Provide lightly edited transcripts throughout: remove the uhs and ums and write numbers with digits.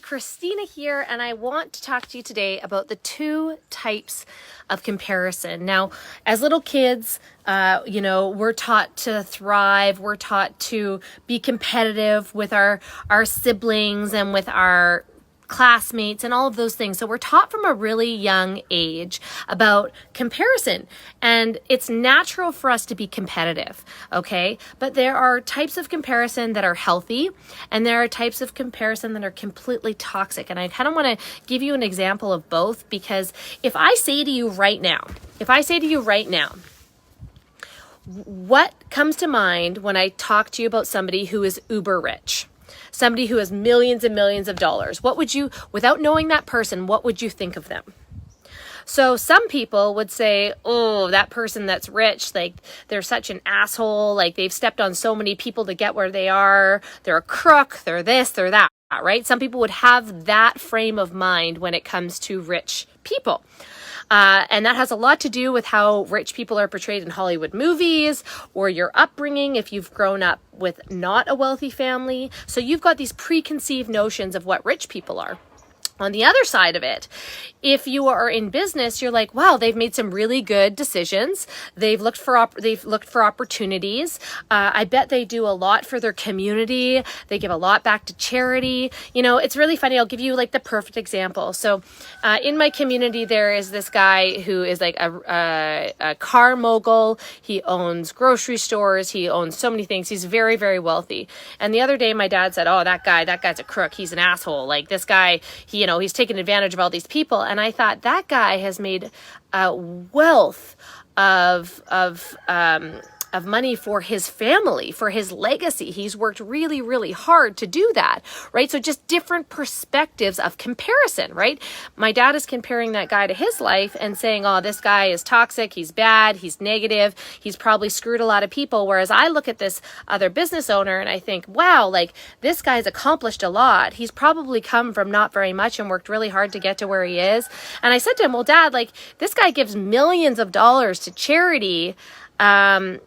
Christina here, and I want to talk to you today about the two types of comparison. Now, as little kids, we're taught to thrive. We're taught to be competitive with our siblings and with our classmates and all of those things. So we're taught from a really young age about comparison, and it's natural for us to be competitive, okay? But there are types of comparison that are healthy, and there are types of comparison that are completely toxic. And I kind of want to give you an example of both, because if I say to you right now, what comes to mind when I talk to you about somebody who is uber rich? Somebody who has millions and millions of dollars. What would you, without knowing that person, what would you think of them? So some people would say, oh, that person that's rich, like they're such an asshole, like they've stepped on so many people to get where they are. They're a crook, they're this, they're that, right? Some people would have that frame of mind when it comes to rich people. And that has a lot to do with how rich people are portrayed in Hollywood movies, or your upbringing if you've grown up with not a wealthy family. So you've got these preconceived notions of what rich people are. On the other side of it, if you are in business, you're like, wow, they've made some really good decisions. They've looked for opportunities. I bet they do a lot for their community. They give a lot back to charity. You know, it's really funny. I'll give you like the perfect example. So in my community, there is this guy who is like a car mogul. He owns grocery stores. He owns so many things. He's very, very wealthy. And the other day, my dad said, oh, that guy's a crook. He's an asshole. Like this guy, he's taken advantage of all these people. And I thought that guy has made a wealth of money for his family, for his legacy. He's worked really, really hard to do that, right? So just different perspectives of comparison, right? My dad is comparing that guy to his life and saying, oh, this guy is toxic, he's bad, he's negative, he's probably screwed a lot of people. Whereas I look at this other business owner and I think, wow, like this guy's accomplished a lot. He's probably come from not very much and worked really hard to get to where he is. And I said to him, well, Dad, like this guy gives millions of dollars to charity, and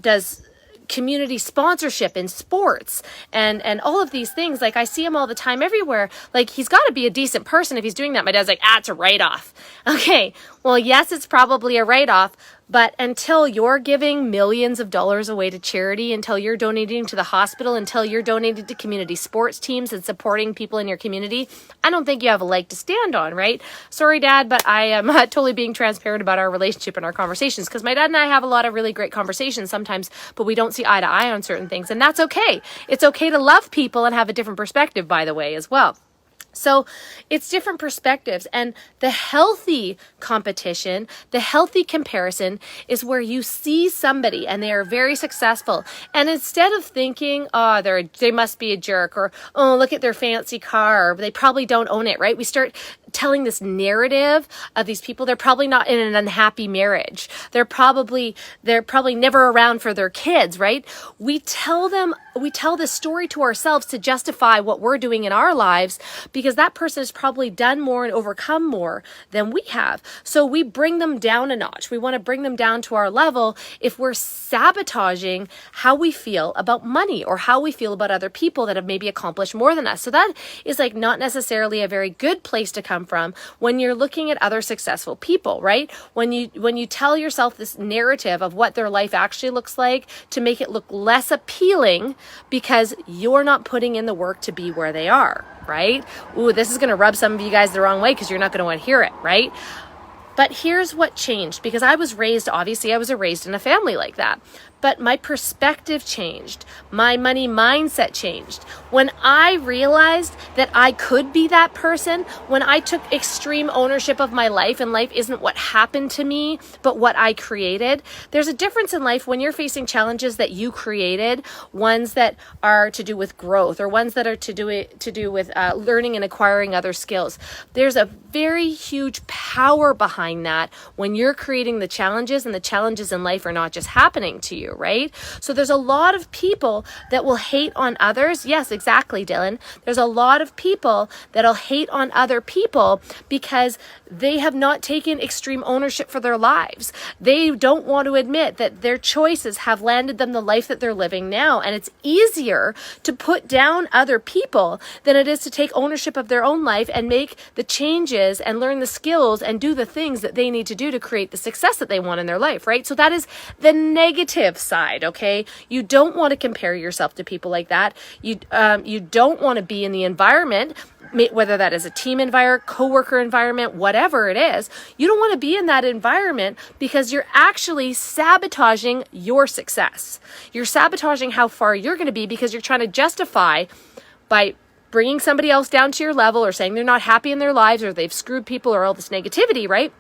does community sponsorship in sports and all of these things. Like I see him all the time everywhere. Like he's got to be a decent person if he's doing that. My dad's like, it's a write-off. Okay, well, yes, it's probably a write-off, but until you're giving millions of dollars away to charity, until you're donating to the hospital, until you're donating to community sports teams and supporting people in your community, I don't think you have a leg to stand on, right? Sorry, Dad, but I am totally being transparent about our relationship and our conversations, because my dad and I have a lot of really great conversations sometimes, but we don't see eye to eye on certain things, and that's okay. It's okay to love people and have a different perspective, by the way, as well. So it's different perspectives, and the healthy competition, the healthy comparison is where you see somebody and they are very successful. And instead of thinking, oh, they must be a jerk, or, oh, look at their fancy car, or they probably don't own it, right? We start telling this narrative of these people. They're probably not in an unhappy marriage. They're probably never around for their kids, right? We tell this story to ourselves to justify what we're doing in our lives, because that person has probably done more and overcome more than we have. So we bring them down a notch. We want to bring them down to our level if we're sabotaging how we feel about money or how we feel about other people that have maybe accomplished more than us. So that is like not necessarily a very good place to come from when you're looking at other successful people, right? When you tell yourself this narrative of what their life actually looks like to make it look less appealing because you're not putting in the work to be where they are, right? Ooh, this is going to rub some of you guys the wrong way because you're not going to want to hear it, right? But here's what changed, because I was raised in a family like that. But my perspective changed. My money mindset changed. When I realized that I could be that person, when I took extreme ownership of my life, and life isn't what happened to me, but what I created. There's a difference in life when you're facing challenges that you created, ones that are to do with growth, or ones that are to do with learning and acquiring other skills. There's a very huge power behind that when you're creating the challenges, and the challenges in life are not just happening to you, right? So there's a lot of people that will hate on others. Yes, exactly, Dylan. There's a lot of people that'll hate on other people because they have not taken extreme ownership for their lives. They don't want to admit that their choices have landed them the life that they're living now. And it's easier to put down other people than it is to take ownership of their own life and make the changes and learn the skills and do the things that they need to do to create the success that they want in their life, right? So that is the negative side, okay? You don't want to compare yourself to people like that. You don't want to be in the environment, whether that is a team environment, coworker environment, whatever it is. You don't want to be in that environment because you're actually sabotaging your success. You're sabotaging how far you're going to be because you're trying to justify by bringing somebody else down to your level or saying they're not happy in their lives or they've screwed people or all this negativity, right?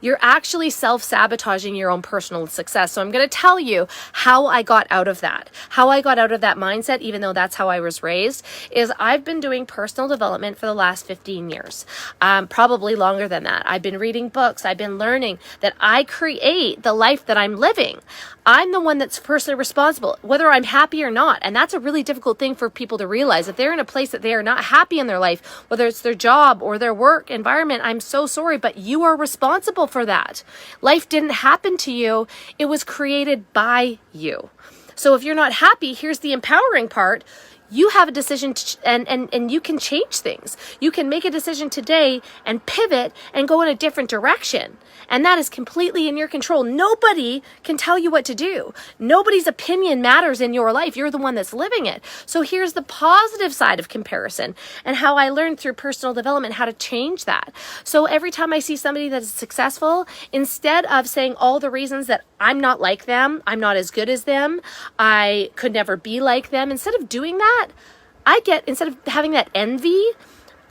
You're actually self-sabotaging your own personal success. So I'm going to tell you how I got out of that. How I got out of that mindset, even though that's how I was raised, is I've been doing personal development for the last 15 years, probably longer than that. I've been reading books. I've been learning that I create the life that I'm living. I'm the one that's personally responsible, whether I'm happy or not. And that's a really difficult thing for people to realize. If they're in a place that they are not happy in their life, whether it's their job or their work environment, I'm so sorry, but you are responsible for that. Life didn't happen to you. It was created by you. So if you're not happy, here's the empowering part. You have a decision and you can change things. You can make a decision today and pivot and go in a different direction. And that is completely in your control. Nobody can tell you what to do. Nobody's opinion matters in your life. You're the one that's living it. So here's the positive side of comparison and how I learned through personal development how to change that. So every time I see somebody that is successful, instead of saying all the reasons that I'm not like them, I'm not as good as them, I could never be like them, instead of doing that, instead of having that envy,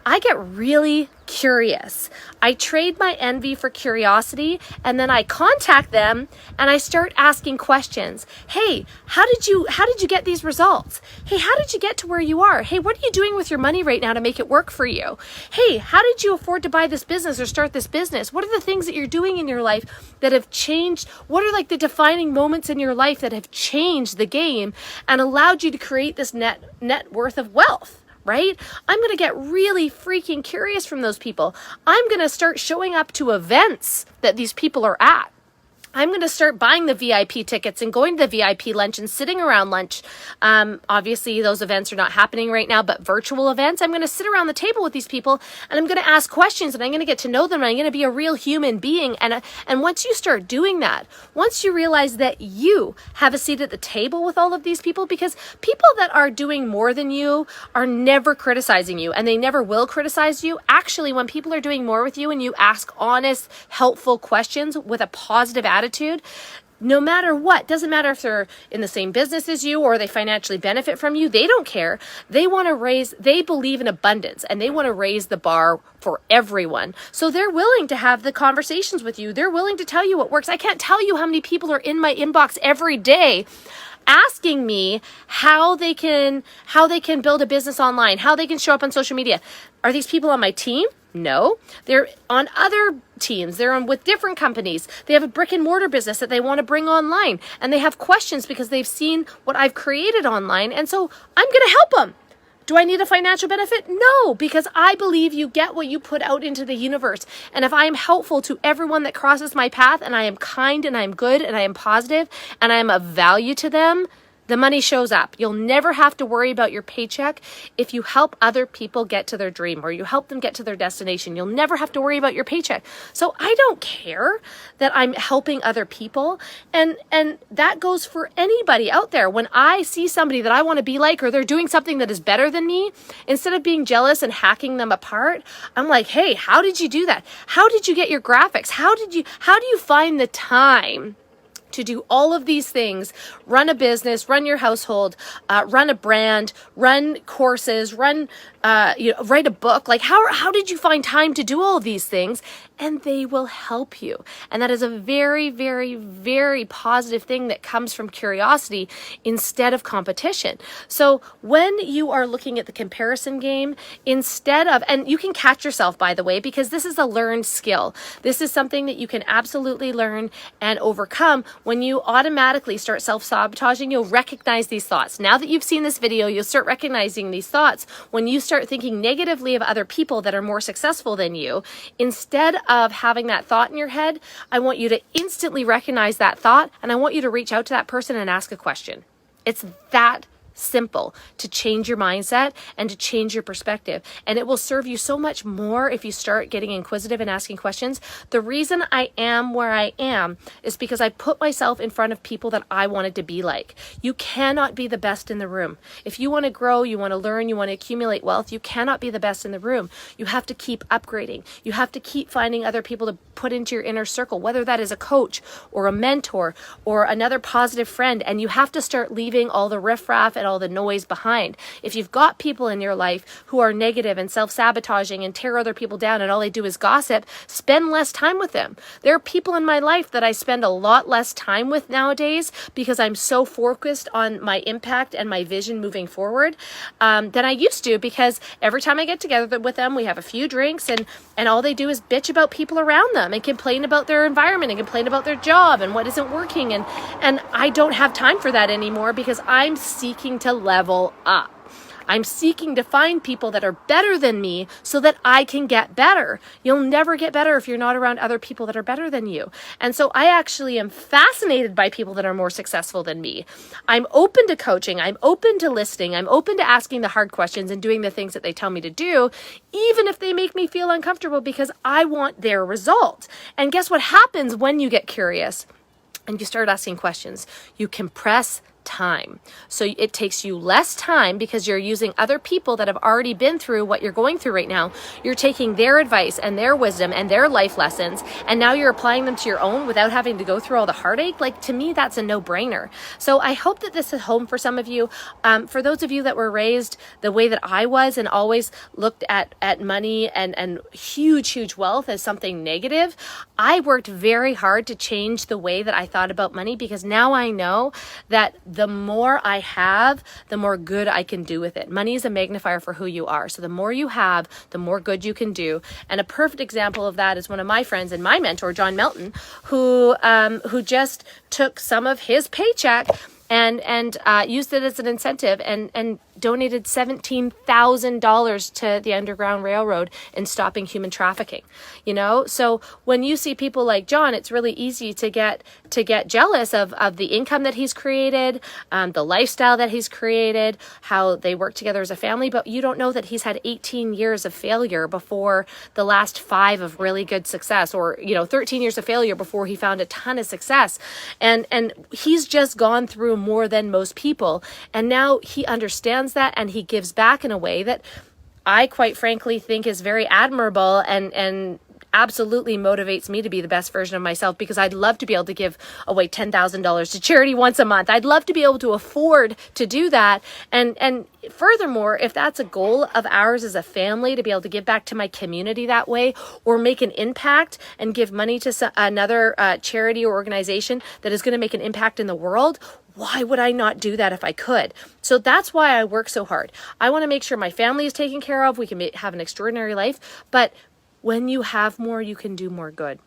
I get really curious. I trade my envy for curiosity, and then I contact them and I start asking questions. Hey, how did you get these results? Hey, how did you get to where you are? Hey, what are you doing with your money right now to make it work for you? Hey, how did you afford to buy this business or start this business? What are the things that you're doing in your life that have changed? What are like the defining moments in your life that have changed the game and allowed you to create this net worth of wealth? Right? I'm going to get really freaking curious from those people. I'm going to start showing up to events that these people are at. I'm going to start buying the VIP tickets and going to the VIP lunch and sitting around lunch. Obviously, those events are not happening right now, but virtual events. I'm going to sit around the table with these people and I'm going to ask questions and I'm going to get to know them and I'm going to be a real human being. And once you start doing that, once you realize that you have a seat at the table with all of these people, because people that are doing more than you are never criticizing you and they never will criticize you. Actually, when people are doing more with you and you ask honest, helpful questions with a positive attitude, no matter what, doesn't matter if they're in the same business as you or they financially benefit from you, they don't care. They believe in abundance and they want to raise the bar for everyone. So they're willing to have the conversations with you. They're willing to tell you what works. I can't tell you how many people are in my inbox every day asking me how they can build a business online, how they can show up on social media. Are these people on my team? No, they're on other teams. They're on with different companies. They have a brick and mortar business that they want to bring online and they have questions because they've seen what I've created online. And so I'm going to help them. Do I need a financial benefit? No, because I believe you get what you put out into the universe. And if I am helpful to everyone that crosses my path and I am kind and I am good and I am positive and I am of value to them, the money shows up. You'll never have to worry about your paycheck if you help other people get to their dream or you help them get to their destination. You'll never have to worry about your paycheck. So I don't care that I'm helping other people. And that goes for anybody out there. When I see somebody that I want to be like or they're doing something that is better than me, instead of being jealous and hacking them apart, I'm like, hey, how did you do that? How did you get your graphics? How do you find the time to do all of these things, run a business, run your household, run a brand, run courses, write a book? Like how did you find time to do all of these things and they will help you. And that is a very, very, very positive thing that comes from curiosity instead of competition. So when you are looking at the comparison game, instead of, and you can catch yourself, by the way, because this is a learned skill. This is something that you can absolutely learn and overcome. When you automatically start self-sabotaging, you'll recognize these thoughts. Now that you've seen this video, you'll start recognizing these thoughts. When you start thinking negatively of other people that are more successful than you, instead of having that thought in your head, I want you to instantly recognize that thought, and I want you to reach out to that person and ask a question. It's that simple to change your mindset and to change your perspective. And it will serve you so much more if you start getting inquisitive and asking questions. The reason I am where I am is because I put myself in front of people that I wanted to be like. You cannot be the best in the room. If you want to grow, you want to learn, you want to accumulate wealth, you cannot be the best in the room. You have to keep upgrading. You have to keep finding other people to put into your inner circle, whether that is a coach or a mentor or another positive friend. And you have to start leaving all the riffraff and all the noise behind. If you've got people in your life who are negative and self-sabotaging and tear other people down and all they do is gossip, spend less time with them. There are people in my life that I spend a lot less time with nowadays because I'm so focused on my impact and my vision moving forward than I used to, because every time I get together with them, we have a few drinks and all they do is bitch about people around them and complain about their environment and complain about their job and what isn't working. And I don't have time for that anymore because I'm seeking to level up. I'm seeking to find people that are better than me so that I can get better. You'll never get better if you're not around other people that are better than you. And so I actually am fascinated by people that are more successful than me. I'm open to coaching. I'm open to listening. I'm open to asking the hard questions and doing the things that they tell me to do, even if they make me feel uncomfortable, because I want their result. And guess what happens when you get curious and you start asking questions? You compress time. So it takes you less time because you're using other people that have already been through what you're going through right now. You're taking their advice and their wisdom and their life lessons, and now you're applying them to your own without having to go through all the heartache. Like, to me, that's a no-brainer. So I hope that this is home for some of you. For those of you that were raised the way that I was and always looked at money and huge wealth as something negative, I worked very hard to change the way that I thought about money, because now I know that the more I have, the more good I can do with it. Money is a magnifier for who you are. So the more you have, the more good you can do. And a perfect example of that is one of my friends and my mentor, John Melton, who just took some of his paycheck and used it as an incentive and donated $17,000 to the Underground Railroad in stopping human trafficking. So when you see people like John, it's really easy to get jealous of the income that he's created, the lifestyle that he's created, how they work together as a family. But you don't know that he's had 18 years of failure before the last 5 of really good success, or 13 years of failure before he found a ton of success. And he's just gone through more than most people, and now he understands that, and he gives back in a way that I quite frankly think is very admirable and absolutely motivates me to be the best version of myself, because I'd love to be able to give away $10,000 to charity once a month. I'd love to be able to afford to do that. And furthermore, if that's a goal of ours as a family, to be able to give back to my community that way, or make an impact and give money to another charity or organization that is going to make an impact in the world, why would I not do that if I could? So that's why I work so hard. I want to make sure my family is taken care of. We can have an extraordinary life. But when you have more, you can do more good.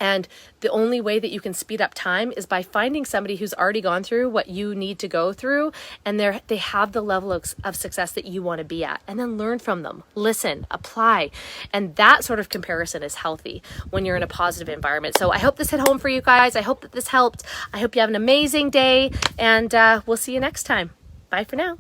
And the only way that you can speed up time is by finding somebody who's already gone through what you need to go through, and they have the level of success that you want to be at. And then learn from them, listen, apply. And that sort of comparison is healthy when you're in a positive environment. So I hope this hit home for you guys. I hope that this helped. I hope you have an amazing day, and we'll see you next time. Bye for now.